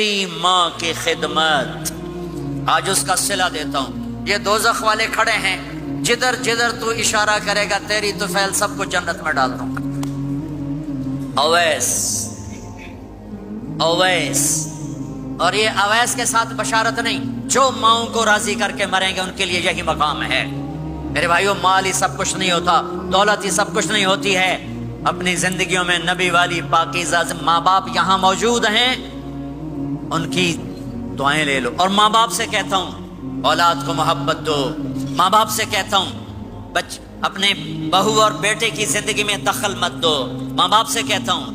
میری ماں کی خدمت، آج اس کا صلہ دیتا ہوں۔ یہ دوزخ والے کھڑے ہیں، جدھر جدھر تو اشارہ کرے گا تیری طفیل سب کو جنت میں ڈال دوں گا۔ اویس، اویس، اور یہ اویس کے ساتھ بشارت نہیں، جو ماؤں کو راضی کر کے مریں گے ان کے لیے یہی مقام ہے۔ میرے بھائیوں، مال ہی سب کچھ نہیں ہوتا، دولت ہی سب کچھ نہیں ہوتی ہے۔ اپنی زندگیوں میں نبی والی پاکیزہ ماں باپ یہاں موجود ہیں، ان کی دعائیں لے لو۔ اور ماں باپ سے کہتا ہوں اولاد کو محبت دو، ماں باپ سے کہتا ہوں اپنے بہو اور بیٹے کی زندگی میں دخل مت دو، ماں باپ سے کہتا ہوں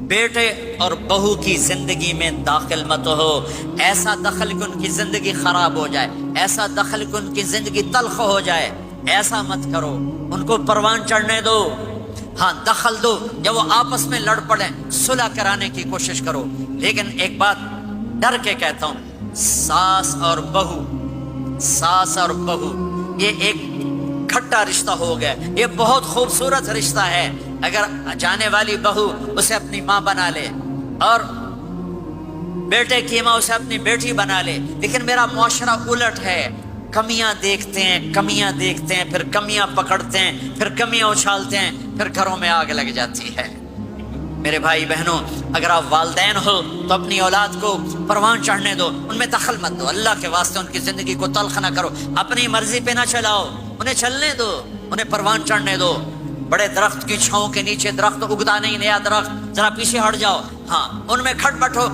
بیٹے اور بہو کی زندگی میں داخل مت ہو، ایسا دخل کہ ان کی زندگی خراب ہو جائے، ایسا دخل کہ ان کی زندگی تلخ ہو جائے، ایسا مت کرو۔ ان کو پروان چڑھنے دو، ہاں دخل دو، جب وہ آپس میں لڑ پڑیں صلح کرانے کی کوشش کرو۔ لیکن ایک بات ڈر کے کہتا ہوں، ساس اور بہو، ساس اور بہو یہ ایک کھٹا رشتہ ہو گیا، یہ بہت خوبصورت رشتہ ہے۔ اگر جانے والی بہو اسے اپنی ماں بنا لے اور بیٹے کی ماں اسے اپنی بیٹی بنا لے، لیکن میرا معاشرہ الٹ ہے، کمیاں دیکھتے ہیں، کمیاں دیکھتے ہیں، پھر کمیاں پکڑتے ہیں، پھر کمیاں اچھالتے ہیں، پھر گھروں میں آگ لگ جاتی ہے۔ میرے بھائی بہنوں، اگر آپ والدین ہو تو اپنی اولاد کو پروان چڑھنے دو، ان میں دخل مت دو، اللہ کے واسطے ان کی زندگی کو تلخ نہ کرو، اپنی مرضی پہ نہ چلاؤ، انہیں چلنے دو، انہیں پروان چڑھنے دو۔ بڑے درخت کی چھاؤں کے نیچے درخت اگتا نہیں، نیا درخت، ذرا پیچھے ہٹ جاؤ، ہاں ان میں کھٹ بٹھو،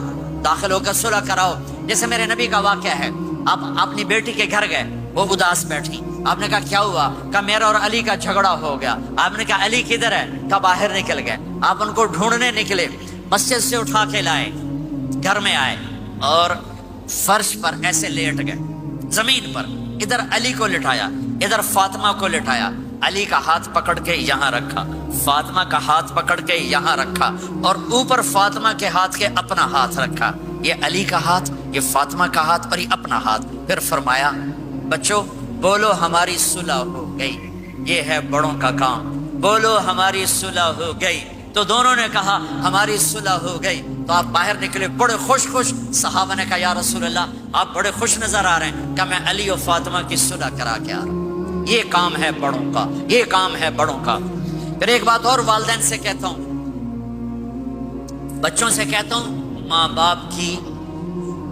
داخل ہو کر صلح کراؤ۔ جیسے میرے نبی کا واقعہ ہے، آپ اپنی بیٹی کے گھر گئے، وہ اداس بیٹھی، آپ نے کہا کیا ہوا؟ کہا میرا اور علی کا جھگڑا ہو گیا۔ آپ نے کہا علی کدھر ہے؟ کہا باہر نکل گئے۔ آپ ان کو ڈھونڈنے نکلے، مسجد سے اٹھا کے لائے، گھر میں آئے اور فرش پر ایسے لیٹ گئے، زمین پر، ادھر علی کو لٹایا، ادھر فاطمہ کو لٹایا، علی کا ہاتھ پکڑ کے یہاں رکھا، فاطمہ کا ہاتھ پکڑ کے یہاں رکھا، اور اوپر فاطمہ کے ہاتھ کے اپنا ہاتھ رکھا، یہ علی کا ہاتھ، یہ فاطمہ کا ہاتھ اور یہ اپنا ہاتھ۔ پھر فرمایا بچوں بولو ہماری صلح ہو گئی، یہ ہے بڑوں کا کام، بولو ہماری صلح ہو گئی۔ تو دونوں نے کہا ہماری صلح ہو گئی۔ تو آپ باہر نکلے بڑے خوش خوش، صحابہ نے کہا یا رسول اللہ آپ بڑے خوش نظر آ رہے ہیں۔ کہ میں علی و فاطمہ کی صلح کرا کے آ رہا ہوں، یہ کام ہے بڑوں کا، یہ کام ہے بڑوں کا۔ پھر ایک بات اور والدین سے کہتا ہوں، بچوں سے کہتا ہوں، ماں باپ کی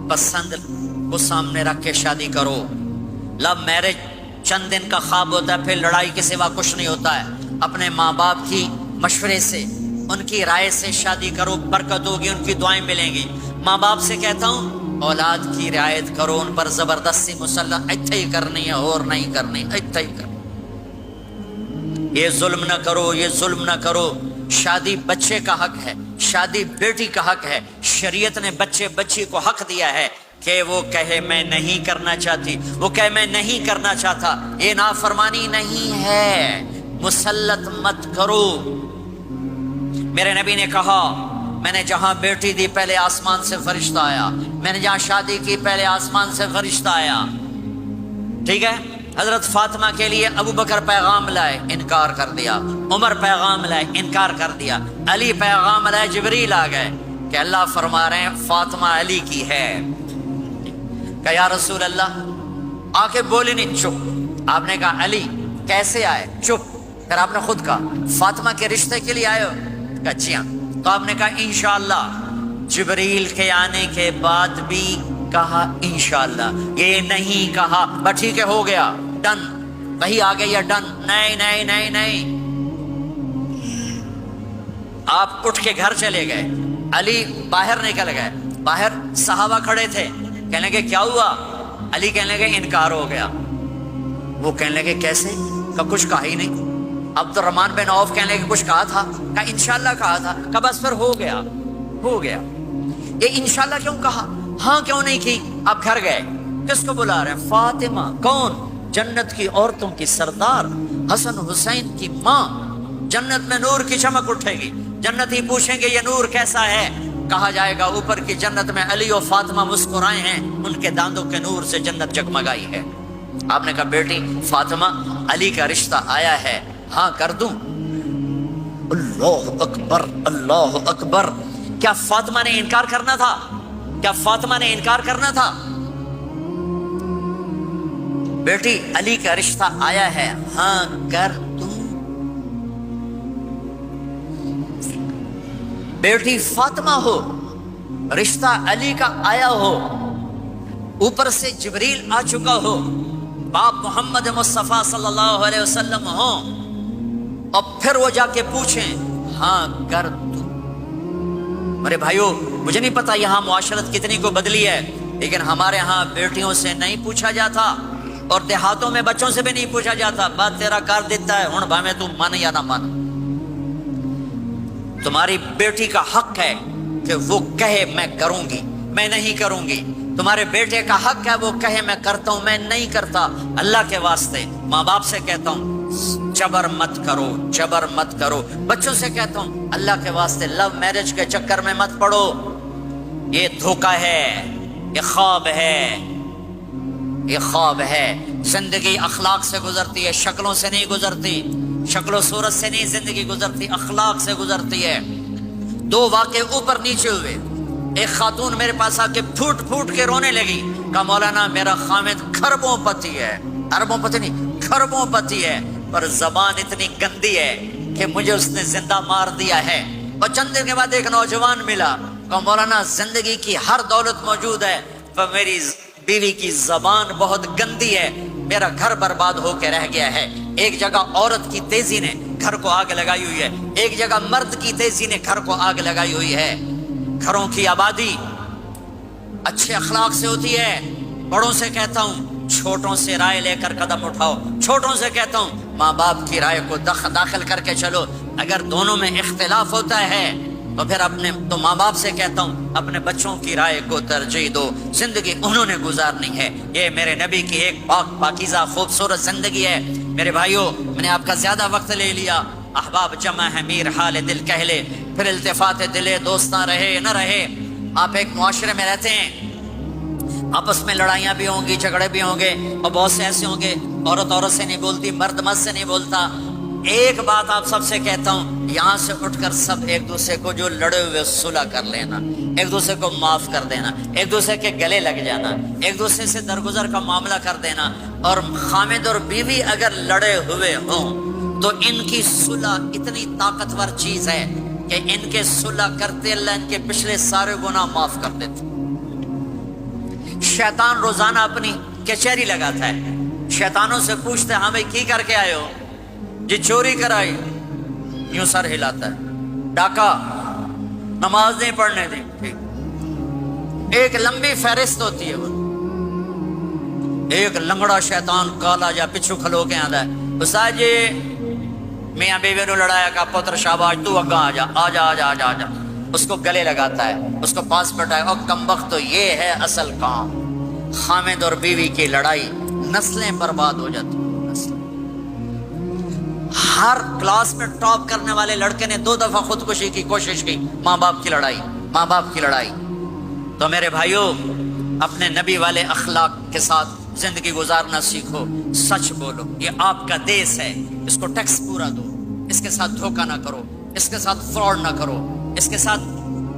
پسند کو سامنے رکھ کے شادی کرو۔ لو میرج چند دن کا خواب ہوتا ہے، پھر لڑائی کے سوا کچھ نہیں ہوتا ہے۔ اپنے ماں باپ کی مشورے سے، ان کی رائے سے شادی کرو، برکت ہوگی، ان کی دعائیں ملیں گی۔ ماں باپ سے کہتا ہوں اولاد کی رعایت کرو، ان پر زبردستی مسلط اتھے ہی کرنی ہے اور نہیں کرنی، اتھے ہی کرنی، یہ ظلم نہ کرو، یہ ظلم نہ کرو۔ شادی بچے کا حق ہے، شادی بیٹی کا حق ہے۔ شریعت نے بچے بچی کو حق دیا ہے کہ وہ کہے میں نہیں کرنا چاہتی، وہ کہے میں نہیں کرنا چاہتا، یہ نافرمانی نہیں ہے، مسلط مت کرو۔ میرے نبی نے کہا میں نے جہاں بیٹی دی پہلے آسمان سے فرشتہ آیا، میں نے جہاں شادی کی پہلے آسمان سے فرشتہ آیا، ٹھیک ہے۔ حضرت فاطمہ کے لیے ابو بکر پیغام لائے، انکار کر دیا، عمر پیغام لائے، انکار کر دیا، علی پیغام لائے، جبریل آ گئے کہ اللہ فرما رہے ہیں فاطمہ علی کی ہے۔ کہ یا رسول اللہ آ کے بولی نہیں، چپ۔ آپ نے کہا علی کیسے آئے؟ چپ۔ پھر آپ نے خود کہا فاطمہ کے رشتے کے لیے آئے ہو؟ کہا جی ہاں۔ تو آپ نے کہا انشاءاللہ۔ جبریل کے آنے کے بعد بھی کہا انشاءاللہ، یہ نہیں کہا بس ٹھیک ہے ہو گیا ڈن، وہی آ گئی ہے ڈن، نہیں نہیں نہیں نہیں۔ آپ اٹھ کے گھر چلے گئے، علی باہر نکل گئے، باہر صحابہ کھڑے تھے، کہنے لگے کیا ہوا؟ علی کہنے لگے انکار ہو گیا۔ وہ کہنے لگے کیسے؟ کہ کچھ کہا ہی نہیں۔ عبد الرحمن بن عوف کہنے لگے کچھ کہا تھا؟ کہا انشاءاللہ کہا تھا۔ کہا بس پھر ہو گیا، ہو گیا۔ یہ انشاءاللہ کیوں کہا؟ ہاں کیوں نہیں کی؟ آپ گھر گئے، کس کو بلا رہے ہیں؟ فاطمہ، کون؟ جنت کی عورتوں کی سردار، حسن حسین کی ماں۔ جنت میں نور کی چمک اٹھے گی، جنتی پوچھیں گے یہ نور کیسا ہے؟ کہا جائے گا اوپر کی جنت میں علی و فاطمہ مسکرائے ہیں، ان کے داندوں کے نور سے جنت جگمگائی ہے۔ آپ نے کہا بیٹی فاطمہ علی کا رشتہ آیا ہے، ہاں کر دوں؟ اللہ اکبر، اللہ اکبر۔ کیا فاطمہ نے انکار کرنا تھا؟ کیا فاطمہ نے انکار کرنا تھا؟ بیٹی علی کا رشتہ آیا ہے، ہاں کر دوں۔ بیٹی فاطمہ ہو، رشتہ علی کا آیا ہو، اوپر سے جبریل آ چکا ہو، باپ محمد مصطفیٰ صلی اللہ علیہ وسلم ہو، اور پھر وہ جا کے پوچھیں ہاں کر دوں۔ میرے بھائیو، مجھے نہیں پتا یہاں معاشرت کتنی کو بدلی ہے، لیکن ہمارے ہاں بیٹیوں سے نہیں پوچھا جاتا، اور دیہاتوں میں بچوں سے بھی نہیں پوچھا جاتا، بات تیرا کر دیتا ہے، ہن بھاویں تو من یا نہ من۔ تمہاری بیٹی کا حق ہے کہ وہ کہے میں کروں گی، میں نہیں کروں گی۔ تمہارے بیٹے کا حق ہے وہ کہے میں کرتا ہوں، میں نہیں کرتا۔ اللہ کے واسطے ماں باپ سے کہتا ہوں جبر مت کرو، جبر مت کرو۔ بچوں سے کہتا ہوں اللہ کے واسطے لو میرج کے چکر میں مت پڑو، یہ دھوکہ ہے، یہ خواب ہے، یہ خواب ہے۔ زندگی اخلاق سے گزرتی ہے، شکلوں سے نہیں گزرتی، شکل و صورت سے نہیں زندگی گزرتی، اخلاق سے گزرتی ہے۔ دو واقعے اوپر نیچے ہوئے، ایک خاتون میرے پاس آ کے پھوٹ پھوٹ کے رونے لگی، کہا مولانا میرا خامد کھربوں پتی ہے، اربوں پتی نہیں کھربوں پتی ہے، پر زبان اتنی گندی ہے کہ مجھے اس نے زندہ مار دیا ہے۔ اور چند دن کے بعد ایک نوجوان ملا، کہا مولانا زندگی کی ہر دولت موجود ہے پر میری بیوی کی زبان بہت گندی ہے، میرا گھر برباد ہو کے رہ گیا ہے۔ ایک جگہ عورت کی تیزی نے گھر کو آگ لگائی ہوئی ہے، ایک جگہ مرد کی تیزی نے گھر کو آگ لگائی ہوئی ہے۔ گھروں کی آبادی اچھے اخلاق سے ہوتی ہے۔ بڑوں سے کہتا ہوں چھوٹوں سے رائے لے کر قدم اٹھاؤ، چھوٹوں سے کہتا ہوں ماں باپ کی رائے کو داخل کر کے چلو۔ اگر دونوں میں اختلاف ہوتا ہے تو پھر تو ماں باپ سے کہتا ہوں اپنے بچوں کی رائے کو ترجیح دو، زندگی انہوں نے گزارنی ہے۔ یہ میرے نبی کی ایک پاکیزہ خوبصورت زندگی ہے۔ میرے بھائیوں، میں نے آپ کا زیادہ وقت لے لیا، احباب جمع ہے میر حال دل کہہ لے، پھر التفات دلے دوستاں رہے نہ رہے۔ آپ ایک معاشرے میں رہتے ہیں، آپس میں لڑائیاں بھی ہوں گی، جھگڑے بھی ہوں گے، اور بہت سے ایسے ہوں گے عورت عورت سے نہیں بولتی، مرد مرد سے نہیں بولتا۔ ایک بات آپ سب سے کہتا ہوں، یہاں سے اٹھ کر سب ایک دوسرے کو جو لڑے ہوئے صلح کر لینا، ایک دوسرے کو معاف کر دینا، ایک دوسرے کے گلے لگ جانا، ایک دوسرے سے درگزر کا معاملہ کر دینا۔ اور خامد اور بیوی اگر لڑے ہوئے ہوں تو ان کی صلح اتنی طاقتور چیز ہے کہ ان کے صلح کرتے اللہ ان کے پچھلے سارے گناہ معاف کر دیتے۔ شیطان روزانہ اپنی کچہری لگاتا ہے، شیطانوں سے پوچھتے ہاں بھائی کی کر کے آئے ہو؟ جی چوری کرائی، یوں سر ہلاتا ہے، ڈاکہ، نماز نہیں پڑھنے دی، ٹھیک۔ ایک لمبی فہرست ہوتی ہے، وہ ایک لنگڑا شیطان کالا جا پچھو کھلو کے آتا ہے، استاد جی میاں بیوی نے لڑایا، کا پتر شاباش تو اگا آ جا آ جا آ جا آ جا، اس کو گلے لگاتا ہے، اس کو پاس بٹھائے، اور کمبخت تو یہ ہے اصل کام۔ خامد اور بیوی کی لڑائی، نسلیں برباد ہو جاتی۔ ہر کلاس میں ٹاپ کرنے والے لڑکے نے 2 دفعہ خودکشی کی کوشش کی، ماں باپ کی لڑائی، ماں باپ کی لڑائی۔ تو میرے بھائیوں، اپنے نبی والے اخلاق کے ساتھ زندگی گزارنا سیکھو، سچ بولو، یہ آپ کا دیس ہے، اس کو ٹیکس پورا دو، اس کے ساتھ دھوکہ نہ کرو، اس کے ساتھ فراڈ نہ کرو، اس کے ساتھ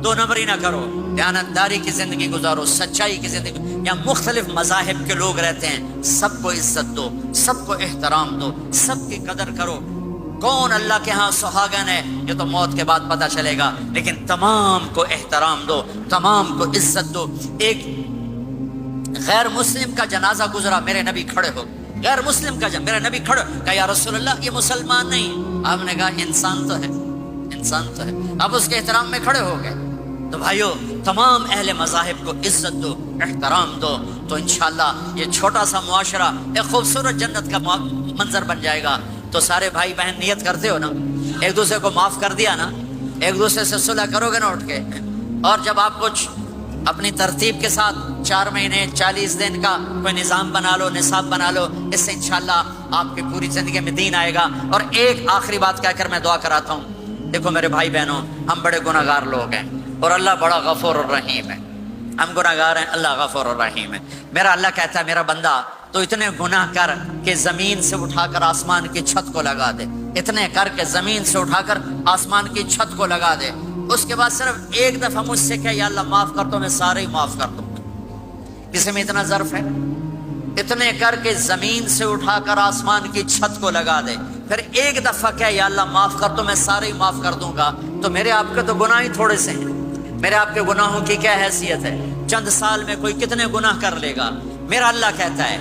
2 نمبری نہ کرو، دیانتداری کی زندگی گزارو، سچائی کی زندگی۔ یہاں مختلف مذاہب کے لوگ رہتے ہیں، سب کو عزت دو، سب کو احترام دو، سب کی قدر کرو۔ کون اللہ کے ہاں سہاگن ہے یہ تو موت کے بعد پتہ چلے گا، لیکن تمام کو احترام دو، تمام کو عزت دو۔ ایک غیر مسلم کا جنازہ گزرا، میرے نبی کھڑے ہو، غیر مسلم کا میرے نبی کھڑے، کہا یا رسول اللہ یہ مسلمان نہیں۔ آپ نے کہا انسان تو ہے، انسان تو ہے۔ آپ اس کے احترام میں کھڑے ہو گئے۔ تو بھائیو، تمام اہل مذاہب کو عزت دو، احترام دو، تو انشاءاللہ یہ چھوٹا سا معاشرہ ایک خوبصورت جنت کا منظر بن جائے گا۔ تو سارے بھائی بہن نیت کرتے ہو نا، ایک دوسرے کو معاف کر دیا نا، ایک دوسرے سے صلح کرو گے نا اٹھ کے۔ اور جب آپ کچھ اپنی ترتیب کے ساتھ 4 مہینے 40 دن کا کوئی نظام بنا لو، نصاب بنا لو، اس سے انشاءاللہ آپ کی پوری زندگی میں دین آئے گا۔ اور ایک آخری بات کہہ کر میں دعا کراتا ہوں، دیکھو میرے بھائی بہنوں، ہم بڑے گناہگار لوگ ہیں اور اللہ بڑا غفور الرحیم ہے۔ ہم گناہگار ہیں، اللہ غفور الرحیم ہے۔ میرا اللہ کہتا ہے میرا بندہ تو اتنے گناہ کر کہ زمین سے اٹھا کر آسمان کی چھت کو لگا دے، اتنے کر کے زمین سے اٹھا کر آسمان کی چھت کو لگا دے، اس کے بعد صرف ایک دفعہ مجھ سے کہ یا اللہ معاف کر تو میں سارے ہی معاف کر دوں. کسی میں اتنا ظرف ہے؟ اتنے کر کے زمین سے اٹھا کر آسمان کی چھت کو لگا دے، پھر ایک دفعہ کہ یا اللہ معاف کر تو میں سارے ہی معاف کر دوں گا. تو میرے آپ کے تو گناہ ہی تھوڑے سے ہیں. میرے آپ کے گناہوں کی کیا حیثیت ہے؟ چند سال میں کوئی کتنے گناہ کر لے گا. میرا اللہ کہتا ہے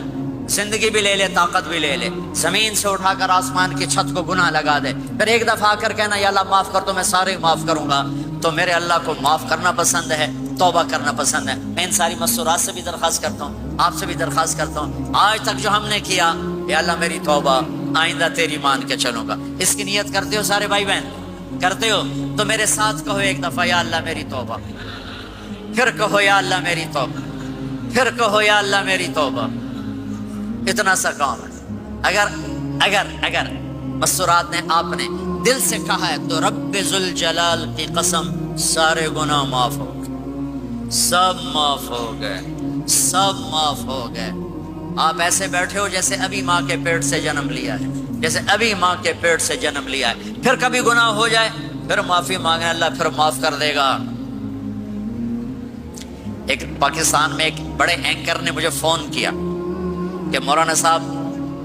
زندگی بھی لے لے، طاقت بھی لے لے، زمین سے اٹھا کر آسمان کی چھت کو گناہ لگا دے، پھر ایک دفعہ آ کر کہنا یا اللہ معاف کر تو میں سارے ہی معاف کروں گا. تو میرے اللہ کو معاف کرنا پسند ہے، توبہ کرنا پسند ہے. میں ان ساری مستورات سے بھی درخواست کرتا ہوں، آپ سے بھی درخواست کرتا ہوں، آج تک جو ہم نے کیا یا اللہ میری توبہ، آئندہ تیری مان کے چلوں گا. اس کی نیت کرتے ہو سارے بھائی بہن؟ کرتے ہو تو میرے ساتھ کہو ایک دفعہ یا اللہ میری توبہ، پھر کہو یا اللہ میری توبہ، پھر کہو یا اللہ میری توبہ. اتنا سا کام ہے. اگر مستورات نے آپ نے دل سے کہا ہے تو رب ذوالجلال کی قسم سارے گناہ معاف ہو گئے، سب معاف ہو گئے، سب معاف ہو گئے. آپ ایسے بیٹھے ہو جیسے ابھی ماں کے پیٹ سے جنم لیا ہے، جیسے ابھی ماں کے پیٹ سے جنم لیا ہے. پھر کبھی گناہ ہو جائے پھر معافی مانگے، اللہ پھر معاف کر دے گا. ایک پاکستان میں ایک بڑے اینکر نے مجھے فون کیا کہ مولانا صاحب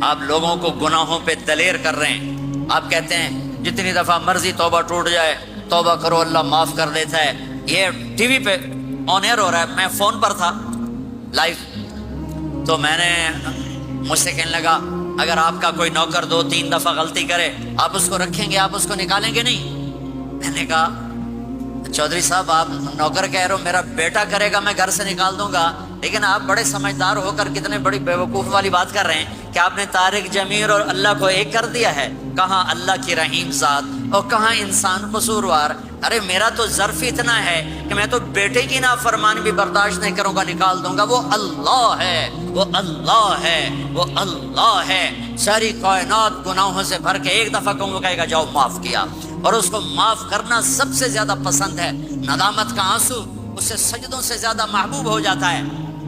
آپ لوگوں کو گناہوں پہ دلیر کر رہے ہیں. آپ کہتے ہیں جتنی دفعہ مرضی توبہ ٹوٹ جائے توبہ کرو اللہ معاف کر دیتا ہے. یہ ٹی وی پہ آن ایئر ہو رہا ہے. میں فون پر تھا لائیو، تو میں نے مجھ سے کہنے لگا اگر آپ کا کوئی نوکر 2-3 دفعہ غلطی کرے آپ اس کو رکھیں گے، آپ اس کو نکالیں گے نہیں؟ میں نے کہا چودھری صاحب آپ نوکر کہہ رہے ہو، میرا بیٹا کرے گا میں گھر سے نکال دوں گا، لیکن آپ بڑے سمجھدار ہو کر کتنے بڑی بیوقوف والی بات کر رہے ہیں کہ آپ نے طارق جمیل اور اللہ کو ایک کر دیا ہے. کہاں اللہ کی رحیم ذات اور کہاں انسان قصوروار. ارے میرا تو ظرف اتنا ہے کہ میں تو بیٹے کی نافرمانی بھی برداشت نہیں کروں گا، نکال دوں گا. وہ اللہ ہے، وہ اللہ ہے، وہ اللہ ہے. ساری کائنات گناہوں سے بھر کے ایک دفعہ کہوں کہے گا جاؤ معاف کیا. اور اس کو معاف کرنا سب سے زیادہ پسند ہے. ندامت کا آنسو اسے سجدوں سے زیادہ محبوب ہو جاتا ہے،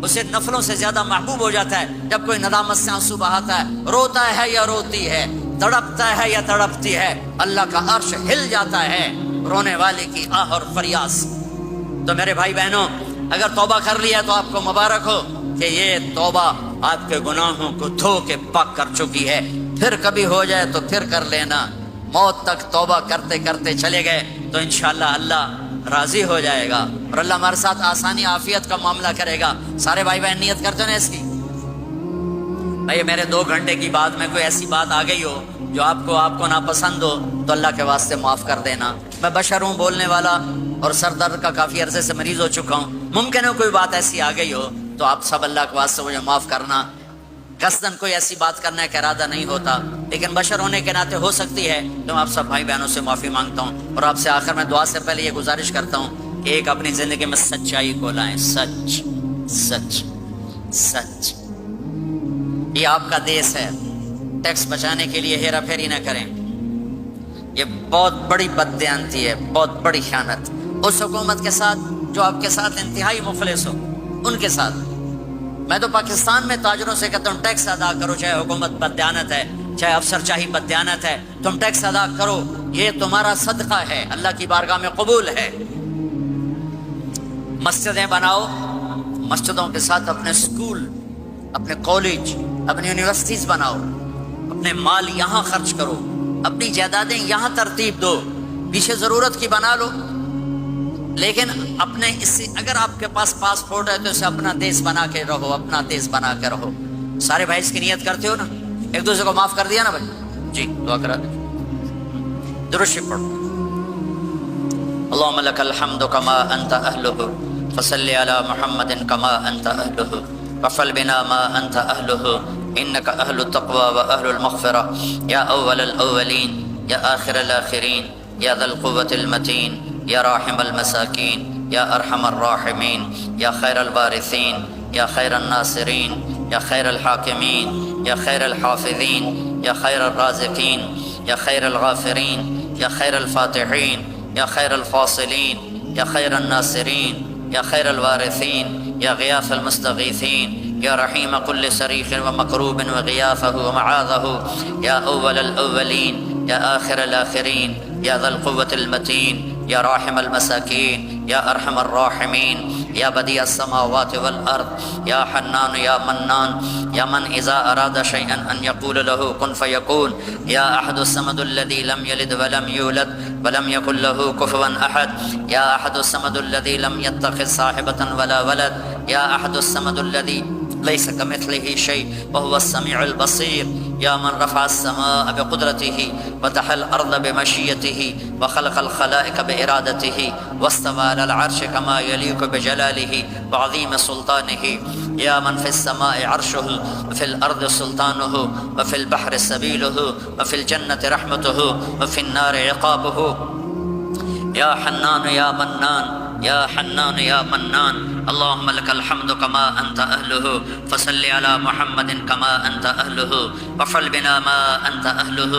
اسے نفلوں سے زیادہ محبوب ہو جاتا ہے. جب کوئی ندامت سے آنسو بہاتا ہے، روتا ہے یا روتی ہے، تڑپتا ہے یا تڑپتی ہے، اللہ کا عرش ہل جاتا ہے رونے والے کی آہ اور فریاد. تو میرے بھائی بہنوں اگر توبہ کر لیا تو آپ کو مبارک ہو کہ یہ توبہ آپ کے گناہوں کو دھو کے پاک کر چکی ہے. پھر کبھی ہو جائے تو پھر کر لینا. موت تک توبہ کرتے کرتے چلے گئے تو انشاءاللہ اللہ راضی ہو جائے گا اور اللہ ہمارے ساتھ آسانی عافیت کا معاملہ کرے گا. سارے بھائی بہن نیت کرتے ہیں اس کی. بھائی میرے 2 گھنٹے کی بات میں کوئی ایسی بات آ گئی ہو جو آپ کو ناپسند ہو تو اللہ کے واسطے معاف کر دینا. میں بشر ہوں، بولنے والا، اور سر درد کا کافی عرصے سے مریض ہو چکا ہوں. ممکن ہے کوئی بات ایسی آ گئی ہو تو آپ سب اللہ کے واسطے مجھے معاف کرنا. قصداً کوئی ایسی بات کرنے کا ارادہ نہیں ہوتا، لیکن بشر ہونے کے ناطے ہو سکتی ہے. تو میں آپ سب بھائی بہنوں سے معافی مانگتا ہوں اور آپ سے آخر میں دعا سے پہلے یہ گزارش کرتا ہوں کہ ایک اپنی زندگی میں سچائی کو لائیں. سچ سچ سچ. یہ آپ کا دیس ہے. ٹیکس بچانے کے لیے ہیرا پھیری نہ کریں. یہ بہت بڑی بددیانتی ہے، بہت بڑی خیانت اس حکومت کے ساتھ جو آپ کے ساتھ انتہائی مخلص ہو. ان کے ساتھ میں تو پاکستان میں تاجروں سے کہتا ہوں ٹیکس ادا کرو، چاہے حکومت بددیانت ہے، چاہے افسر چاہی بددیانت ہے، تم ٹیکس ادا کرو. یہ تمہارا صدقہ ہے، اللہ کی بارگاہ میں قبول ہے. مسجدیں بناؤ، مسجدوں کے ساتھ اپنے سکول، اپنے کالج، اپنی یونیورسٹیز بناؤ. اپنے مال یہاں خرچ کرو، اپنی جائیدادیں یہاں ترتیب دو. پیچھے ضرورت کی بنا لو، لیکن اپنے اس سے اگر آپ کے پاس پاسپورٹ ہے تو اسے اپنا دیش بنا کے رہو، اپنا دیش بنا کے رہو. سارے بھائی اس کی نیت کرتے ہو نا؟ ایک دوسرے کو معاف کر دیا نا بھائی؟ جی دعا کرا دیں. درود شریف پڑھو. اللهم لك الحمد كما انت اهله فصل على محمد كما انت اهله وفعل بنا ما انت اهله انك اهل التقوى واهل المغفرة يا اول الاولين يا اخر الاخرين يا ذا القوة المتين يا راحم المساكين يا ارحم الراحمين يا خير الوارثين يا خير الناصرين يا خير الحاكمين يا خير الحافظين يا خير الرازقين يا خير الغافرين يا خير الفاتحين يا خير الفاصلين يا خير الناصرين يا خير الوارثين يا غياث المستغيثين يا رحيم كل صريخ ومكروب وغياثه ومعاذه يا أول الأولين يا آخر الآخرين یا ذا القوة المتین یا راحم المساکین یا ارحم الراحمین یا بدیع السماوات والارض یا حنان یا منان یا من اذا اراد شیئا ان یقول له کن فیکون یا احد الصمد الذی لم یلد ولم یولد ولم یکن له کفوا احد یا احد الصمد الذی لم یتخذ صاحبة ولا ولد یا احد الصمد الذی ليس كمثله شيء وهو السميع البصير يا من رفع السماء بقدرته وتحى الأرض بمشيته وخلق الخلائق بإرادته واستوى على العرش كما يليق بجلاله وعظيم سلطانه يا من في السماء عرشه وفي الأرض سلطانه وفي البحر سبيله وفي الجنة رحمته وفي النار عقابه يا حنان يا منان يا حنان يا منان اللهم لك الحمد كما أنت أهله فصل على محمد كما أنت أهله وفعل بنا ما أنت أهله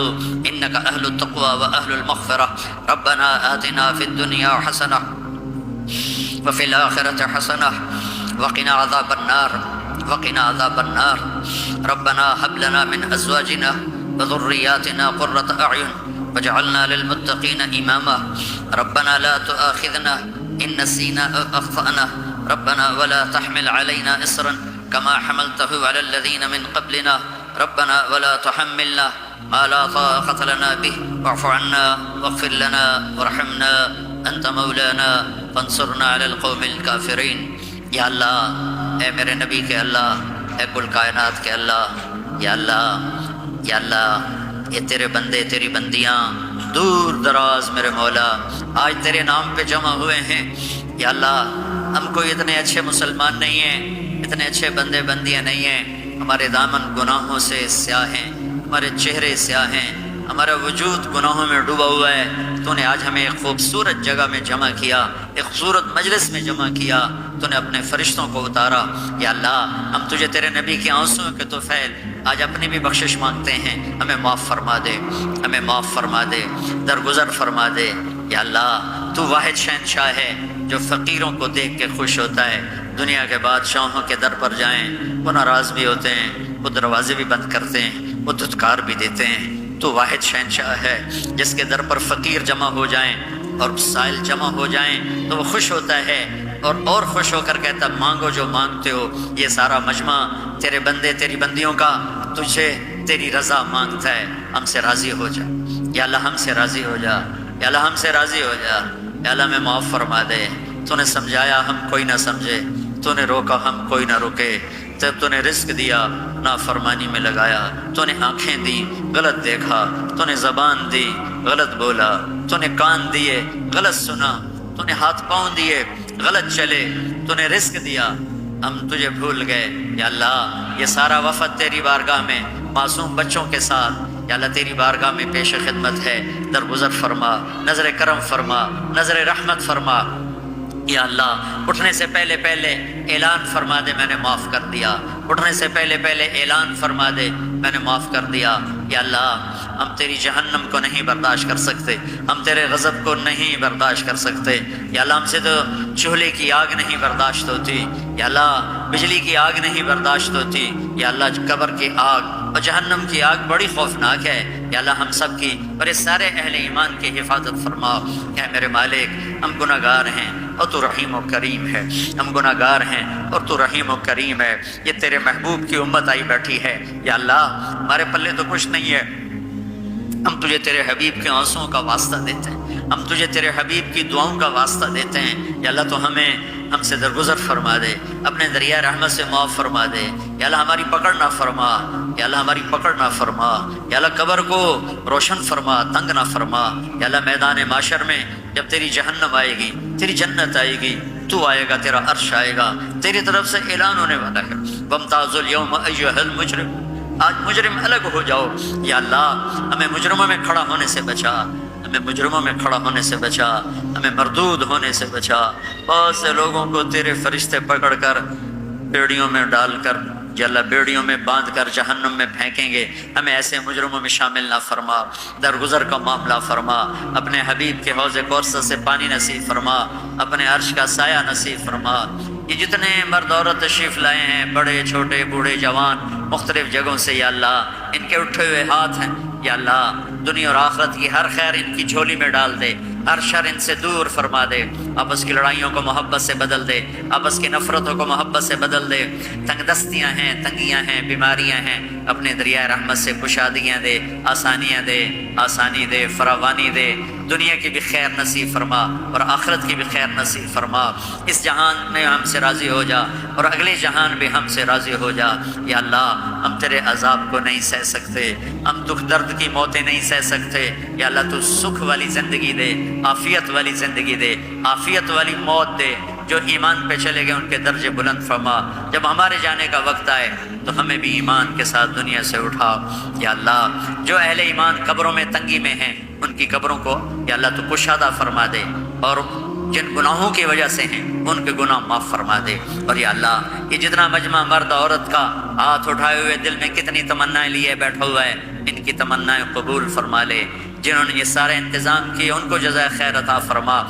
إنك أهل التقوى وأهل المغفرة ربنا آتنا في الدنيا حسنة وفي الآخرة حسنة وقنا عذاب النار وقنا عذاب النار ربنا هب لنا من أزواجنا وذرياتنا قرة أعين واجعلنا للمتقين إماما ربنا لا تؤاخذنا إن نسينا أو أخطأنا ربنا ولا تحمل علينا إصرا كما حملته على الذين من قبلنا ربنا ولا تحملنا ما لا طاقة لنا به واعف عنا واغفر لنا وارحمنا أنت مولانا فانصرنا على القوم الكافرين یا اللہ اے میرے نبی کے اللہ اے کل کائنات کے اللہ یا اللہ یا اللہ یہ تیرے بندے تیری بندیاں دور دراز میرے مولا آج تیرے نام پہ جمع ہوئے ہیں یا اللہ ہم کوئی اتنے اچھے مسلمان نہیں ہیں اتنے اچھے بندے بندیاں نہیں ہیں ہمارے دامن گناہوں سے سیاہ ہیں ہمارے چہرے سیاہ ہیں ہمارا وجود گناہوں میں ڈوبا ہوا ہے تو نے آج ہمیں ایک خوبصورت جگہ میں جمع کیا ایک خوبصورت مجلس میں جمع کیا تو نے اپنے فرشتوں کو اتارا یا اللہ ہم تجھے تیرے نبی کے آنسوں کے طفیل آج اپنی بھی بخشش مانگتے ہیں ہمیں معاف فرما دے ہمیں معاف فرما دے درگزر فرما دے یا اللہ تو واحد شہنشاہ ہے جو فقیروں کو دیکھ کے خوش ہوتا ہے دنیا کے بادشاہوں کے در پر جائیں وہ ناراض بھی ہوتے ہیں وہ دروازے بھی بند کرتے ہیں وہ دھتکار بھی دیتے ہیں تو واحد شہنشاہ ہے جس کے در پر فقیر جمع ہو جائیں اور سائل جمع ہو جائیں تو وہ خوش ہوتا ہے اور خوش ہو کر کہتا مانگو جو مانگتے ہو یہ سارا مجمع تیرے بندے تیری بندیوں کا تجھے تیری رضا مانگتا ہے ہم سے راضی ہو جا یا اللہ ہم سے راضی ہو جا یا اللہ ہم سے راضی ہو جا یا اللہ میں معاف فرما دے تو نے سمجھایا ہم کوئی نہ سمجھے تو نے روکا ہم کوئی نہ روکے جب تو نے رزق دیا نافرمانی میں لگایا تو نے آنکھیں دی غلط دیکھا تو نے زبان دی غلط بولا تو نے کان دیے غلط سنا تو نے ہاتھ پاؤں دیے غلط چلے تو نے رزق دیا ہم تجھے بھول گئے یا اللہ یہ سارا وفد تیری بارگاہ میں معصوم بچوں کے ساتھ یا اللہ تیری بارگاہ میں پیش خدمت ہے درگزر فرما نظر کرم فرما نظر رحمت فرما یا اللہ اٹھنے سے پہلے اعلان فرما دے میں نے معاف کر دیا اٹھنے سے پہلے اعلان فرما دے میں نے معاف کر دیا یا اللہ ہم تیری جہنم کو نہیں برداشت کر سکتے ہم تیرے غضب کو نہیں برداشت کر سکتے یا اللہ ہم سے تو چولہے کی آگ نہیں برداشت ہوتی یا اللہ بجلی کی آگ نہیں برداشت ہوتی یا اللہ قبر کی آگ اور جہنم کی آگ بڑی خوفناک ہے یا اللہ ہم سب کی اور اس سارے اہل ایمان کی حفاظت فرما اے میرے مالک ہم گناہ گار ہیں اور تو رحیم و کریم ہے ہم گناہ گار ہیں اور تو رحیم و کریم ہے یہ تیرے محبوب کی امت آئی بیٹھی ہے یا اللہ ہمارے پلے تو کچھ نہیں ہے ہم تجھے تیرے حبیب کے آنسوؤں کا واسطہ دیتے ہیں ہم تجھے تیرے حبیب کی دعاؤں کا واسطہ دیتے ہیں یا اللہ تو ہم سے درگزر فرما دے اپنے دریائے رحمت سے معاف فرما دے یا اللہ ہماری پکڑ نہ فرما یا اللہ ہماری پکڑ نہ فرما یا اللہ قبر کو روشن فرما تنگ نہ فرما یا اللہ میدان معاشر میں جب تیری جہنم آئے گی تیری جنت آئے گی تو آئے گا تیرا عرش آئے گا تیری طرف سے اعلان ہونے والا ہے وامتاز الیوم ایھا المجرم آج مجرم الگ ہو جاؤ یا اللہ ہمیں مجرموں میں کھڑا ہونے سے بچا ہمیں مجرموں میں کھڑا ہونے سے بچا ہمیں مردود ہونے سے بچا بہت سے لوگوں کو تیرے فرشتے پکڑ کر بیڑیوں میں ڈال کر یا اللہ بیڑیوں میں باندھ کر جہنم میں پھینکیں گے ہمیں ایسے مجرموں میں شامل نہ فرما درگزر کا معاملہ فرما اپنے حبیب کے حوض کوثر سے پانی نصیب فرما اپنے عرش کا سایہ نصیب فرما یہ جتنے مرد عورت تشریف لائے ہیں بڑے چھوٹے بوڑھے جوان مختلف جگہوں سے یا اللہ ان کے اٹھے ہوئے ہاتھ ہیں یا اللہ دنیا اور آخرت کی ہر خیر ان کی جھولی میں ڈال دے، ہر شر ان سے دور فرما دے، آپس کی لڑائیوں کو محبت سے بدل دے، آپس کی نفرتوں کو محبت سے بدل دے، تنگ دستیاں ہیں، تنگیاں ہیں، بیماریاں ہیں، اپنے دریائے رحمت سے کشادگیاں دے، آسانیاں دے، آسانی دے، فراوانی دے، دنیا کی بھی خیر نصیب فرما اور آخرت کی بھی خیر نصیب فرما، اس جہان میں ہم سے راضی ہو جا اور اگلے جہان بھی ہم سے راضی ہو جا۔ یا اللہ ہم تیرے عذاب کو نہیں سہ سکتے، ہم دکھ درد کی موتیں نہیں سہ سکتے، یا اللہ تو سکھ والی زندگی دے، عافیت والی زندگی دے، عافیت والی موت دے، جو ایمان پہ چلے گئے ان کے درجے بلند فرما، جب ہمارے جانے کا وقت آئے تو ہمیں بھی ایمان کے ساتھ دنیا سے اٹھا۔ یا اللہ جو اہل ایمان قبروں میں تنگی میں ہیں ان کی قبروں کو یا اللہ تو کشادہ فرما دے، اور جن گناہوں کی وجہ سے ہیں ان کے گناہ معاف فرما دے۔ اور یا اللہ یہ جتنا مجمع مرد عورت کا ہاتھ اٹھائے ہوئے دل میں کتنی تمنائیں لیے بیٹھا ہوا ہے، ان کی تمنائیں قبول فرما لے، جنہوں نے یہ سارے انتظام کیے ان کو جزائے خیر عطا فرما۔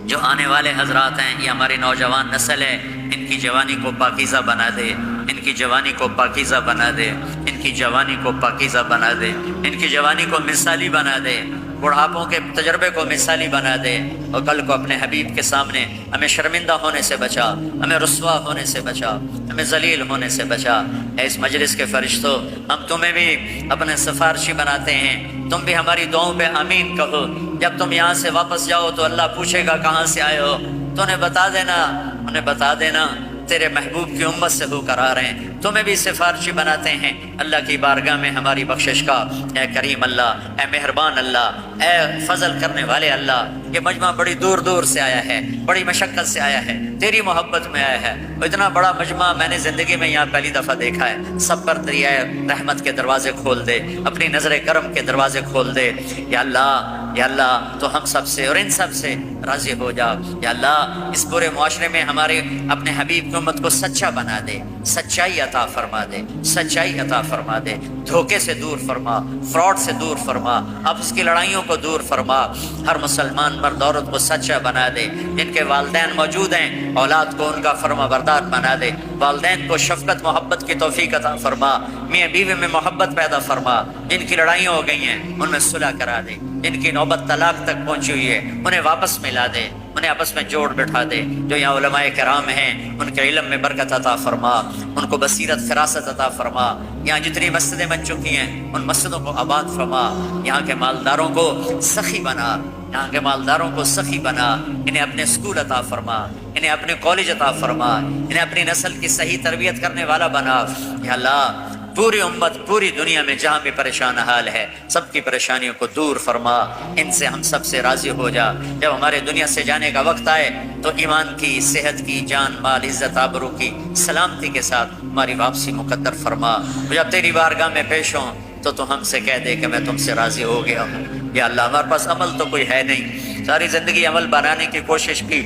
جو آنے والے حضرات ہیں یہ ہماری نوجوان نسل ہے، ان کی جوانی کو پاکیزہ بنا دے، ان کی جوانی کو پاکیزہ بنا دے، ان کی جوانی کو پاکیزہ بنا دے، ان کی جوانی کو مثالی بنا دے، بڑھاپوں کے تجربے کو مثالی بنا دے، اور کل کو اپنے حبیب کے سامنے ہمیں شرمندہ ہونے سے بچا، ہمیں رسوا ہونے سے بچا، ہمیں ذلیل ہونے سے بچا۔ اے اس مجلس کے فرشتوں، ہم تمہیں بھی اپنے سفارشی بناتے ہیں، تم بھی ہماری دعاؤں پہ آمین کہو۔ جب تم یہاں سے واپس جاؤ تو اللہ پوچھے گا کہاں سے آئے ہو، تو انہیں بتا دینا تیرے محبوب کی امت سے ہو کر آ رہے ہیں۔ تمہیں بھی سفارشی بناتے ہیں اللہ کی بارگاہ میں ہماری بخشش کا۔ اے کریم اللہ، اے مہربان اللہ، اے فضل کرنے والے اللہ، یہ مجمع بڑی دور دور سے آیا ہے، بڑی مشقت سے آیا ہے، تیری محبت میں آیا ہے، اور اتنا بڑا مجمع میں نے زندگی میں یہاں پہلی دفعہ دیکھا ہے۔ سب پر دریائے رحمت کے دروازے کھول دے، اپنی نظر کرم کے دروازے کھول دے۔ یا اللہ تو ہم سب سے اور ان سب سے راضی ہو جا۔ یا اللہ اس پورے معاشرے میں ہمارے اپنے حبیب کی امت کو سچا بنا دے، سچائی عطا فرما دے، سچائی عطا فرما دے، دھوکے سے دور فرما، فراڈ سے دور فرما، آپس کی لڑائیوں کو دور فرما، ہر مسلمان مرد عورت کو سچا بنا دے، جن کے والدین موجود ہیں اولاد کو ان کا فرما بردار بنا دے، والدین کو شفقت محبت کی توفیق عطا فرما، میاں بیوی میں محبت پیدا فرما، جن کی لڑائیاں ہو گئی ہیں ان میں صلح کرا دے، جن کی نوبت طلاق تک پہنچی ہوئی ہے انہیں واپس ملا دے، انہیں آپس میں جوڑ بٹھا دے۔ جو یہاں علماء کرام ہیں ان کے علم میں برکت عطا فرما، ان کو بصیرت فراست عطا فرما، یہاں جتنی مسجدیں بن چکی ہیں ان مسجدوں کو آباد فرما، یہاں کے مالداروں کو سخی بنا، یہاں کے مالداروں کو سخی بنا، انہیں اپنے اسکول عطا فرما، انہیں اپنے کالج عطا فرما، انہیں اپنی نسل کی صحیح تربیت کرنے والا بنا۔ یا اللہ پوری امت پوری دنیا میں جہاں بھی پریشان حال ہے سب کی پریشانیوں کو دور فرما، ان سے ہم سب سے راضی ہو جا۔ جب ہمارے دنیا سے جانے کا وقت آئے تو ایمان کی، صحت کی، جان مال عزت آبرو کی سلامتی کے ساتھ ہماری واپسی مقدر فرما۔ جب تیری بارگاہ میں پیش ہوں تو ہم سے کہہ دے کہ میں تم سے راضی ہو گیا ہوں۔ یا اللہ ہمارے پاس عمل تو کوئی ہے نہیں، ساری زندگی عمل بنانے کی کوشش کی،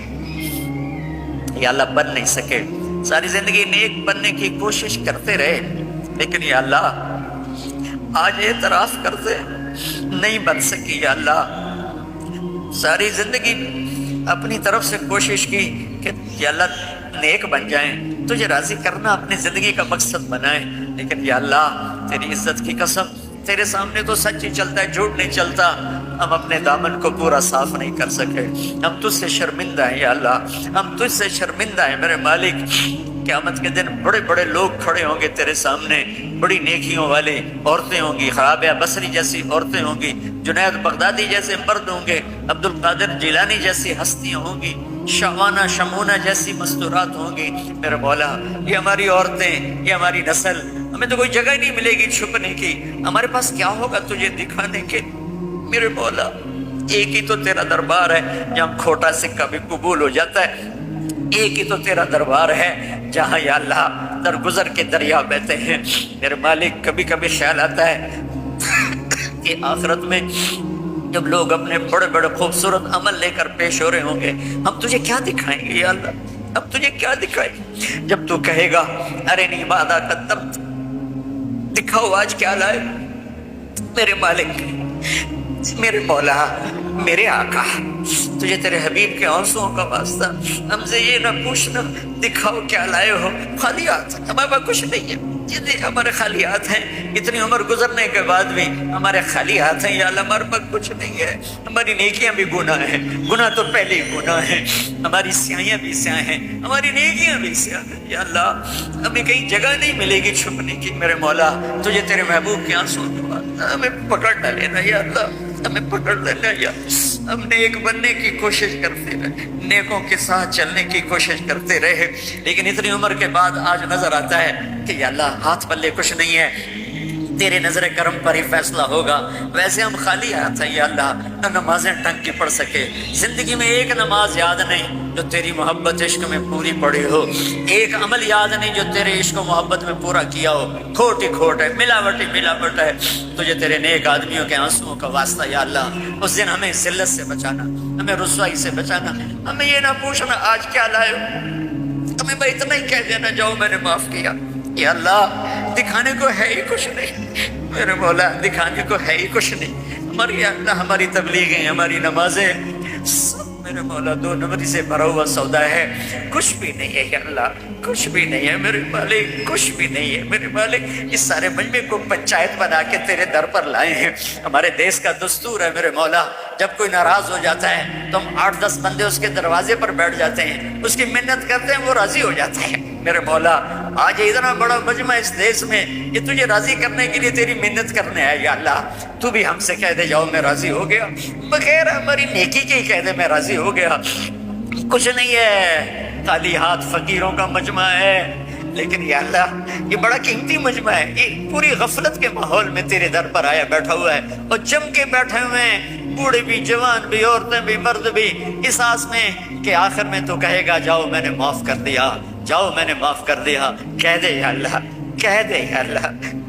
یا اللہ بن نہیں سکے، ساری زندگی نیک بننے کی کوشش کرتے رہے، لیکن یا اللہ آج اعتراف کرتے نہیں بن سکی۔ یا اللہ ساری زندگی اپنی طرف سے کوشش کی کہ یا اللہ نیک بن جائیں، تجھے راضی کرنا اپنی زندگی کا مقصد بنائیں، لیکن یا اللہ تیری عزت کی قسم تیرے سامنے تو سچ ہی چلتا ہے، جھوٹ نہیں چلتا۔ ہم اپنے دامن کو پورا صاف نہیں کر سکے، ہم تجھ سے شرمندہ ہیں۔ یا اللہ ہم تجھ سے شرمندہ ہیں میرے مالک۔ قیامت کے دن بڑے بڑے لوگ کھڑے ہوں گے تیرے سامنے، بڑی نیکیوں والے عورتیں ہوں گی، رابعہ بصری جیسی عورتیں ہوں گی، جنید بغدادی جیسے مرد ہوں گے، عبد القادر جیلانی جیسی ہستیاں ہوں گی، شعوانہ شمونہ جیسی مستورات ہوں گی۔ میرے مولا یہ ہماری عورتیں، یہ ہماری نسل، ہمیں تو کوئی جگہ ہی نہیں ملے گی چھپنے کی، ہمارے پاس کیا ہوگا تجھے دکھانے کے؟ میرے مولا ایک ہی تو تیرا دربار ہے جہاں کھوٹا سکہ بھی قبول ہو جاتا ہے، ایک ہی تو تیرا دربار ہے جہاں یا اللہ درگزر کے دریا بہتے ہیں۔ میرے مالک کبھی کبھی خیال آتا ہے کہ آخرت میں جب لوگ اپنے بڑے بڑے خوبصورت عمل لے کر پیش ہو رہے ہوں گے، ہم تجھے کیا دکھائیں گے یا اللہ؟ اب تجھے کیا دکھائیں گے جب تو کہے گا ارے نہیں ماذا قدمت، دکھاؤ آج کیا لائے؟ میرے مالک، میرے مولا، میرے آقا، تجھے تیرے حبیب کے آنسوؤں کا واسطہ ہم سے یہ نہ پوچھنا دکھاؤ کیا لائے ہو، خالی ہاتھ، ہمارے پاس کچھ نہیں ہے۔ جتنے ہمارے خالی ہاتھ ہیں، اتنی عمر گزرنے کے بعد بھی ہمارے خالی ہاتھ ہیں یا اللہ، ہمارے پاس کچھ نہیں ہے. ہماری نیکیاں بھی گناہ ہیں، گناہ تو پہلے ہی گناہ ہیں، ہماری سیاہیاں بھی سیاہ ہیں، ہماری نیکیاں بھی سیاہ ہیں. یا اللہ ہمیں کہیں جگہ نہیں ملے گی چھپنے کی. میرے مولا تجھے تیرے محبوب کے آنسو ہمیں پکڑ نہ لینا یا اللہ، ہمیں پکڑ لینا. یا ہم نیک بننے کی کوشش کرتے رہے، نیکوں کے ساتھ چلنے کی کوشش کرتے رہے، لیکن اتنی عمر کے بعد آج نظر آتا ہے کہ یا اللہ ہاتھ پلے کچھ نہیں ہے، تیرے نظر کرم پر ہی فیصلہ ہوگا. ویسے ہم خالی ہاتھ ہیں یا اللہ، نہ نمازیں ٹنگ کی پڑھ سکے، زندگی میں ایک نماز یاد نہیں جو تیری محبت عشق میں پوری پڑی ہو، ایک عمل یاد نہیں جو تیرے عشق و محبت میں پورا کیا ہو. کھوٹ ہی کھوٹ ہے، ملاوٹ ہی ملاوٹ ہے. تجھے تیرے نیک آدمیوں کے آنسوؤں کا واسطہ یا اللہ، اس دن ہمیں ذلت سے بچانا، ہمیں رسوائی سے بچانا. ہمیں یہ نہ پوچھنا آج کیا لائے ہو، ہمیں بھائی اتنا ہی کہہ دینا جاؤ میں نے معاف کیا. یا اللہ دکھانے کو ہے ہی کچھ نہیں میرے مولا، دکھانے کو ہے ہی کچھ نہیں. ہماری یا اللہ ہماری تبلیغیں، ہماری نمازیں سب میرے مولا دو نمبری سے بھرا ہوا سودا ہے، کچھ بھی نہیں ہے یا اللہ، کچھ بھی نہیں ہے میرے مالک، کچھ بھی نہیں ہے میرے مالک. اس سارے مجمع کو پنچایت بنا کے تیرے در پر لائے ہیں. ہمارے دیس کا دستور ہے میرے مولا، جب کوئی ناراض ہو جاتا ہے تو ہم 8-10 بندے اس کے دروازے پر بیٹھ جاتے ہیں، اس کی منت کرتے ہیں، وہ راضی ہو جاتا ہے. میرے مولا آج اتنا بڑا مجمع اس دیس میں، یہ تجھے راضی کرنے کے لیے تیری منت کرنے ہے یا اللہ. تو بھی ہم سے کہہ دے جاؤ میں راضی ہو گیا، بغیر ہماری نیکی کے ہی کہہ دے میں راضی ہو گیا. کچھ نہیں ہے، خالی ہاتھ فقیروں کا مجمع ہے، لیکن یا اللہ یہ بڑا قیمتی مجمع ہے. یہ پوری غفلت کے ماحول میں تیرے در پر آیا بیٹھا ہوا ہے، اور جم کے بیٹھے ہوئے ہیں، بوڑھے بھی، جوان بھی، عورتیں بھی، مرد بھی، اس آس میں کہ آخر میں تو کہے گا جاؤ میں نے معاف کر دیا، جاؤ میں نے معاف کر دیا. کہہ دے یا اللہ، کہہ دے یا اللہ،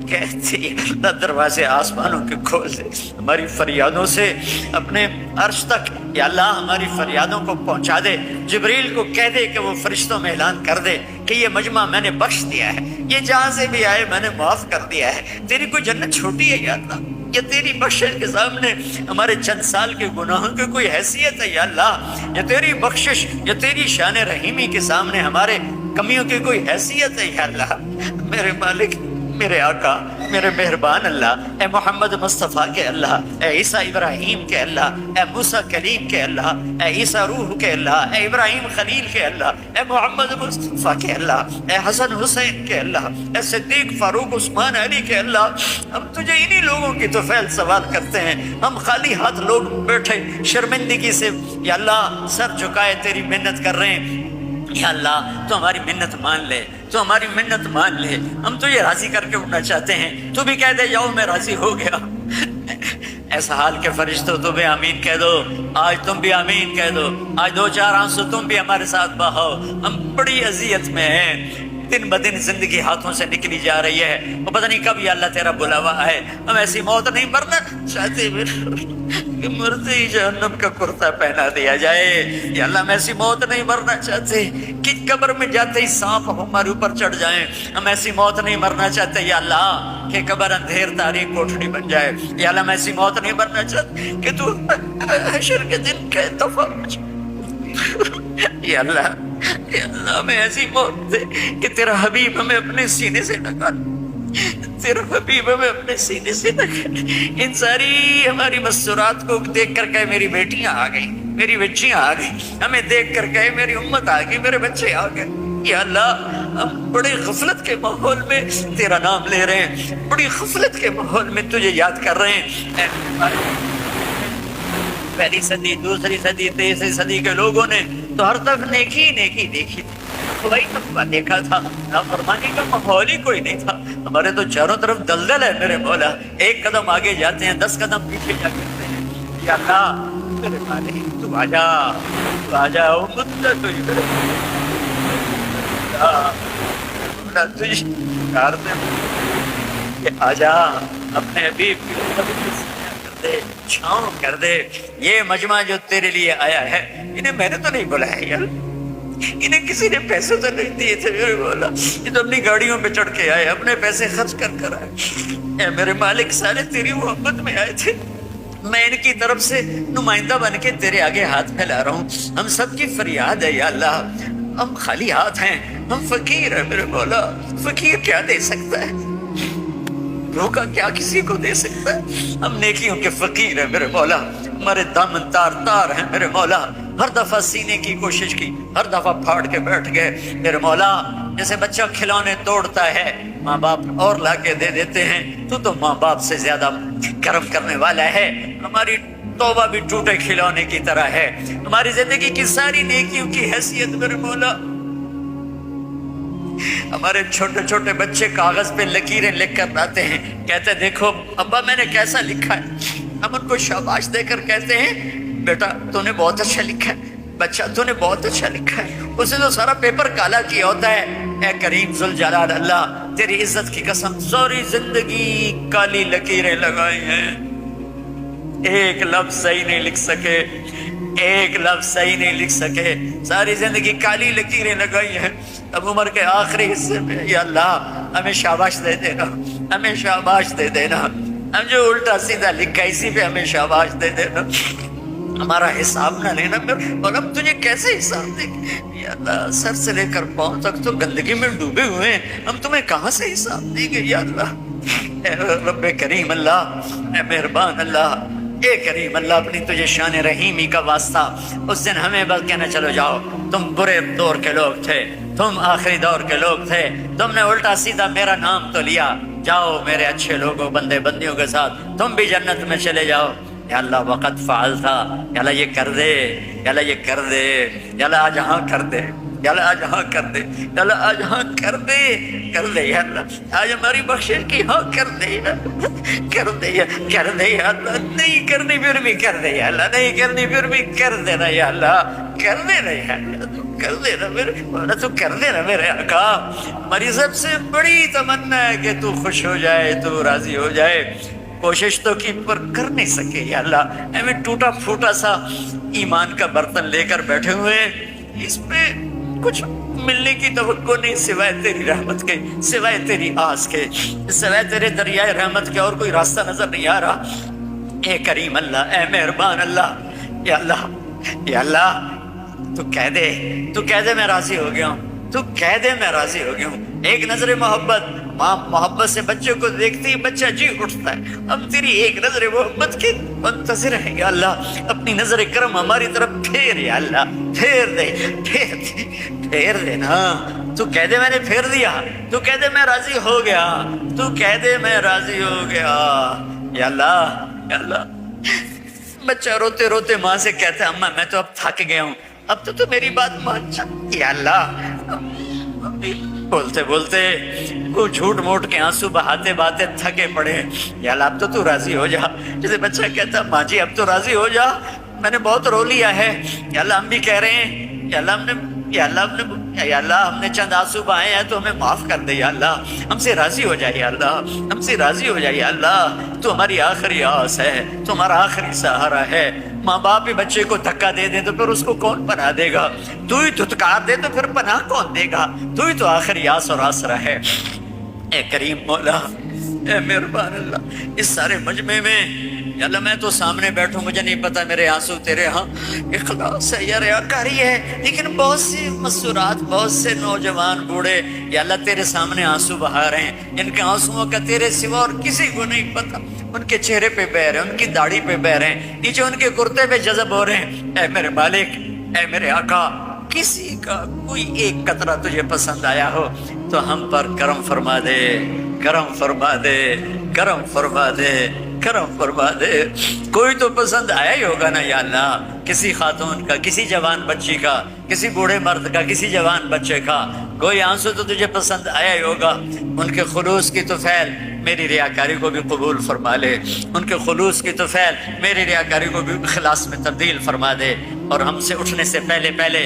کہتے یا دروازے آسمانوں کے کھول دے، ہماری فریادوں سے اپنے عرش تک یا اللہ ہماری فریادوں کو پہنچا دے. جبریل کو کہہ دے کہ وہ فرشتوں میں اعلان کر دے کہ یہ مجمع میں نے بخش دیا ہے، یہ جہاں سے بھی آئے میں نے معاف کر دیا ہے. تیری کوئی جنت چھوٹی ہے یا اللہ؟ یہ تیری بخشش کے سامنے ہمارے چند سال کے گناہوں کی کوئی حیثیت ہے یا اللہ؟ یہ تیری بخشش، یہ تیری شان رحیمی کے سامنے ہمارے کمیوں کی کوئی حیثیت ہے یا اللہ؟ میرے مالک، میرے آقا، میرے مہربان اللہ، اے محمد مصطفیٰ کے اللہ، اے عیسیٰ ابراہیم کے اللہ، اے موسیٰ کلیم کے اللہ، اے عیسیٰ روح کے اللہ، اے ابراہیم خلیل کے اللہ، اے محمد مصطفیٰ کے اللہ، اے حسن حسین کے اللہ، اے صدیق فاروق عثمان علی کے اللہ. ہم تجھے انہی لوگوں کی توفیل سوال کرتے ہیں. ہم خالی ہاتھ لوگ بیٹھے شرمندگی سے یا اللہ سر جھکائے تیری منت کر رہے ہیں. یا اللہ تو ہماری منت مان لے، تو ہماری منت مان لے. ہم تو یہ راضی کر کے اٹھنا چاہتے ہیں، تو بھی کہہ دے جاؤ میں راضی ہو گیا. ایسا حال کے فرشتوں تو بھی آمین کہہ دو، آج تم بھی آمین کہہ دو. آج 2-4 آنسو تم بھی ہمارے ساتھ بہاؤ. ہم بڑی اذیت میں ہیں، دن بدن زندگی ہاتھوں سے نکلی جا رہی ہے، وہ پتہ نہیں کب یا اللہ تیرا بلاوا ہے. ہم ایسی موت نہیں مرنا چاہتے کہ مرتے ہی جہنم کا کرتا پہنا دیا جائے. یا اللہ ہم ایسی موت نہیں مرنا چاہتے کہ قبر میں جاتے ہی سانپ ہمارے اوپر چڑھ جائیں. ہم ایسی موت نہیں مرنا چاہتے یا اللہ کہ قبر اندھیر تاریک کوٹھڑی بن جائے. یا اللہ ہم ایسی موت نہیں مرنا چاہتے کہ تو حشر کے دن کہ دفعہ یا اللہ ہمیں ایسی موت دے کہ تیرا حبیب ہمیں اپنے سینے سے لگا، تیرا حبیب ہمیں اپنے سینے سے لگا. ان ساری ہماری مسرات کو دیکھ کر کہے میری بیٹیاں آ گئی، میری بچیاں آ گئی. ہمیں دیکھ کر کہے میری امت آ گئی، میرے بچے آ گئے. یا اللہ ہم بڑی غفلت کے ماحول میں تیرا نام لے رہے ہیں، بڑی غفلت کے ماحول میں تجھے یاد کر رہے ہیں. پہلی صدی، دوسری صدی، تیسری صدی کے لوگوں نے تو ہر طرف نیکی نیکی دیکھی تھی، کوئی تقویٰ دیکھا تھا، نافرمانی کا ماحول ہی کوئی نہیں تھا. ہمارے تو چاروں طرف دلدل ہے میرے مولا. ایک قدم آگے جاتے ہیں، 10 قدم پیچھے جا کرتے ہیں. یا اللہ میرے مالک تو آجا، تو آجا، امت تو ادھر تجھے پکارتے ہیں کہ آجا اپنے حبیب کی چھاؤں کر دے. یہ مجمع جو تیرے لیے آیا ہے، انہیں میں نے تو نہیں بلایا یار، انہیں کسی نے پیسے تو نہیں دیے تھے میرے مولا. یہ تو اپنی گاڑیوں پہ چڑھ کے آئے، اپنے پیسے خرچ کر کر آئے. اے میرے مالک سارے تیری محبت میں آئے تھے. میں ان کی طرف سے نمائندہ بن کے تیرے آگے ہاتھ پھیلا رہا ہوں. ہم سب کی فریاد ہے یا اللہ، ہم خالی ہاتھ ہیں، ہم فقیر ہیں میرے مولا. فقیر کیا دے سکتا ہے؟ روکا کیا کسی کو دے سکتا ہے؟ ہم نیکیوں کے فقیر ہیں میرے مولا. ہمارے دامن تار تار ہیں میرے مولا. ہر دفعہ سینے کی کوشش کی، ہر دفعہ پھاڑ کے بیٹھ گئے میرے مولا. جیسے بچہ کھلونے توڑتا ہے، ماں باپ اور لا کے دے دیتے ہیں، تو ماں باپ سے زیادہ کرم کرنے والا ہے. ہماری توبہ بھی ٹوٹے کھلونے کی طرح ہے. ہماری زندگی کی ساری نیکیوں کی حیثیت میرے مولا. ہمارے چھوٹے چھوٹے بچے کاغذ پہ لکیریں لکھ کر لاتے ہیں، کہتے ہیں دیکھو ابا میں نے کیسا لکھا ہے. ہم ان کو شاباش دے کر کہتے ہیں بیٹا تو نے بہت اچھا لکھا ہے، بچہ تو نے بہت اچھا لکھا ہے. اسے تو سارا پیپر کالا کیا ہوتا ہے. اے کریم ذوالجلال اللہ، تیری عزت کی قسم ساری زندگی کالی لکیریں لگائی ہیں، ایک لفظ صحیح نہیں لکھ سکے، ایک لفظ صحیح نہیں لکھ سکے. ساری زندگی کالی لکیریں لگائی ہیں. اب عمر کے آخری حصے میں یا اللہ ہمیں شاباش دے دینا، ہمیں شاباش دے دینا. ہم جو الٹا سیدھا لکھا اسی پہ ہمیں شاباش دے دینا. ہمارا حساب نہ لینا. اور ہم تجھے کیسے حساب دیں گے یا اللہ؟ سر سے لے کر پاؤں تک تو گندگی میں ڈوبے ہوئے ہیں، ہم تمہیں کہاں سے حساب دیں گے یا اللہ؟ اے رب کریم اللہ، اے مہربان اللہ، اے کریم اللہ، اپنی تجھے شان رحیمی کا واسطہ اس دن ہمیں بس کہنا چلو جاؤ تم برے دور کے لوگ تھے، تم آخری دور کے لوگ تھے، تم نے الٹا سیدھا میرا نام تو لیا، جاؤ میرے اچھے لوگوں بندے بندیوں کے ساتھ تم بھی جنت میں چلے جاؤ. یا اللہ وقت فعال تھا، یا اللہ یہ کر دے، یا اللہ یہ کر دے، یا اللہ آج ہاں کر دے، یا اللہ آج ہاں کر دے، یا اللہ آج ہاں کر دے، کر دے یا اللہ آج ہماری بخشش کی ہاں کر دے، کر دے کر دے یا اللہ. نہیں کرنی پھر بھی کر دے یا اللہ، نہیں کرنی پھر بھی کر دینا یا اللہ، کر دینا یا اللہ، کر دینا میرے مولا، تو کر دینا میرے آقا. ہماری سب سے بڑی تمنا ہے کہ تو خوش ہو جائے، تو راضی ہو جائے. کوشش تو کی پر کر نہیں سکے یا اللہ. ہمیں ٹوٹا پھوٹا سا ایمان کا برتن لے کر بیٹھے ہوئے، اس پہ کچھ ملنے کی توقع نہیں سوائے تیری رحمت کے، سوائے تیری آس کے، سوائے تیرے دریائے رحمت کے اور کوئی راستہ نظر نہیں آ رہا. اے کریم اللہ، اے مہربان اللہ، یا اللہ، یا اللہ تو کہہ دے، تو کہہ دے میں راضی ہو گیا ہوں، تو کہہ دے میں راضی ہو گیا ہوں. ایک نظر محبت، ماں محبت سے بچے کو دیکھتی ہی بچہ جی اٹھتا ہے. ہم تیری ایک نظر محبت کے منتظر ہیں یا اللہ. اپنی نظر کرم ہماری طرف پھیر یا اللہ، پھیر دے، پھیر دے، پھیر دے نا. تو کہہ دے میں نے پھیر دیا، تو کہہ دے میں راضی ہو گیا، تو کہہ دے میں راضی ہو گیا یا اللہ. یا اللہ بچہ روتے روتے ماں سے کہتا ہے اماں میں تو اب تھک گیا ہوں، اب تو میری بات مان جا یا اللہ. بولتے بولتے وہ جھوٹ موٹ کے آنسو بہاتے بہاتے تھکے پڑے. یا اللہ اب تو راضی ہو جا. جیسے بچہ کہتا ماں جی اب تو راضی ہو جا، میں نے بہت رو لیا ہے. یا اللہ ہم بھی کہہ رہے ہیں یا اللہ ہم نے، یا اللہ ہم نے چند آنسو بہائے ہیں تو ہمیں معاف کر دے یا اللہ. ہم سے راضی ہو جائے یا اللہ، ہم سے راضی ہو جائے یا اللہ. تو ہماری آخری آس ہے، تو ہمارا آخری سہارا ہے. ماں باپ ہی بچے کو دھکا دے دیں تو پھر اس کو کون پناہ دے گا؟ تو ہی دھتکار دے تو پھر پناہ کون دے گا؟ تو ہی تو آخری آس اور آسرا ہے. اے کریم مولا، اے مہربان اللہ، اس سارے مجمع میں یا اللہ میں تو سامنے بیٹھوں، مجھے نہیں پتا میرے آنسو تیرے ہاں اخلاص ہے یا ریاکاری ہے، لیکن بہت سی مسورات، بہت سے نوجوان بوڑھے یا اللہ تیرے سامنے آنسو بہا رہے ہیں. ان کے آنسوؤں کا تیرے سوا اور کسی کو نہیں پتا. ان کے چہرے پہ بہ رہے ہیں، ان کی داڑھی پہ بہ رہے ہیں، نیچے ان کے کرتے پہ جذب ہو رہے ہیں. اے میرے مالک، اے میرے آقا، کسی کا کوئی ایک قطرہ تجھے پسند آیا ہو تو ہم پر کرم فرما دے، کرم فرما دے، کرم فرما دے، کرم فرما دے. کوئی تو پسند آیا ہی ہوگا نا یا اللہ، کسی خاتون کا، کسی جوان بچی کا، کسی بوڑھے مرد کا، کسی جوان بچے کا کوئی آنسو تو تجھے پسند آیا ہی ہوگا. ان کے خلوص کی طفیل میری ریاکاری کو بھی قبول فرما لے. ان کے خلوص کی طفیل میری ریاکاری کو بھی اخلاص میں تبدیل فرما دے. اور ہم سے اٹھنے سے پہلے پہلے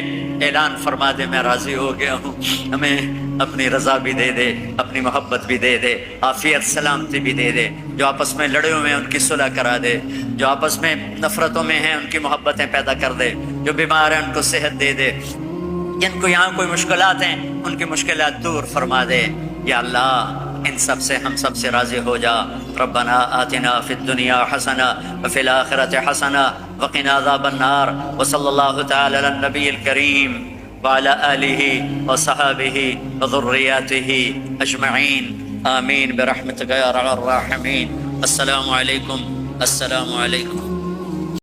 اعلان فرما دے میں راضی ہو گیا ہوں. ہمیں اپنی رضا بھی دے دے، اپنی محبت بھی دے دے، عافیت سلامتی بھی دے دے. جو آپس میں لڑے ہوئے ہیں ان کی صلح کرا دے، جو آپس میں نفرتوں میں ہیں ان کی محبتیں پیدا کر دے، جو بیمار ہیں ان کو صحت دے دے، جن کو یہاں کوئی مشکلات ہیں ان کی مشکلات دور فرما دے. یا اللہ ان سب سے، ہم سب سے راضی ہو جا. ربنا آتنا فی الدنیا حسنہ وفی الآخرۃ حسنہ وقنا عذاب النار. وصلی اللہ تعالی علی النبی الکریم وعلى آله وصحابه وذرياته أجمعين آمين برحمتك يا أرحم الراحمين. السلام علیکم.